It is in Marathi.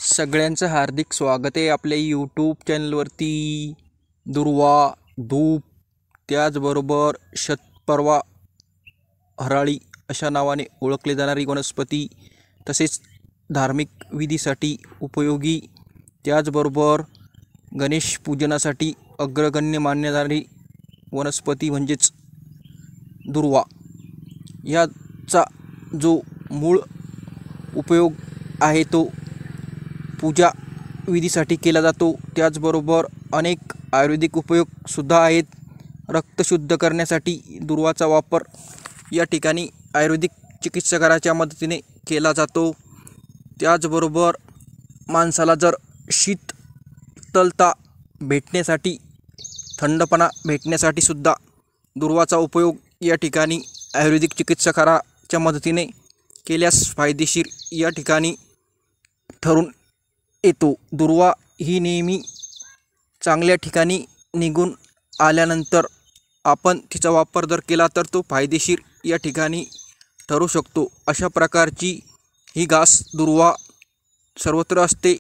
सगळ्यांचं हार्दिक स्वागत आहे आपल्या यूट्यूब चॅनलवरती। दुर्वा, धूप, त्याचबरोबर शतपर्वा, हराळी अशा नावाने ओळखले जाणारी वनस्पती, तसेच धार्मिक विधीसाठी उपयोगी, त्याचबरोबर गणेश पूजनासाठी अग्रगण्य मानली जाणारी वनस्पती म्हणजेच दुर्वा। याचा जो मूळ उपयोग आहे तो पूजा विधीसाठी केला जातो। त्याचबरोबर अनेक आयुर्वेदिक उपयोगसुद्धा आहेत। रक्त शुद्ध करण्यासाठी दुर्वाचा वापर या ठिकाणी आयुर्वेदिक चिकित्सकाच्या मदतीने केला जातो। त्याचबरोबर माणसाला जर शीतलता भेटण्यासाठी, थंडपणा भेटण्यासाठी सुद्धा दुर्वाचा उपयोग या ठिकाणी आयुर्वेदिक चिकित्सकाच्या मदतीने केल्यास फायदेशीर या ठिकाणी ठरून येतो। दुर्वा ही नेहमी चांगल्या ठिकाणी निघून आल्यानंतर आपण तिचा वापर जर केला तर तो फायदेशीर या ठिकाणी ठरू शकतो। अशा प्रकारची ही घास दुर्वा सर्वत्र असते।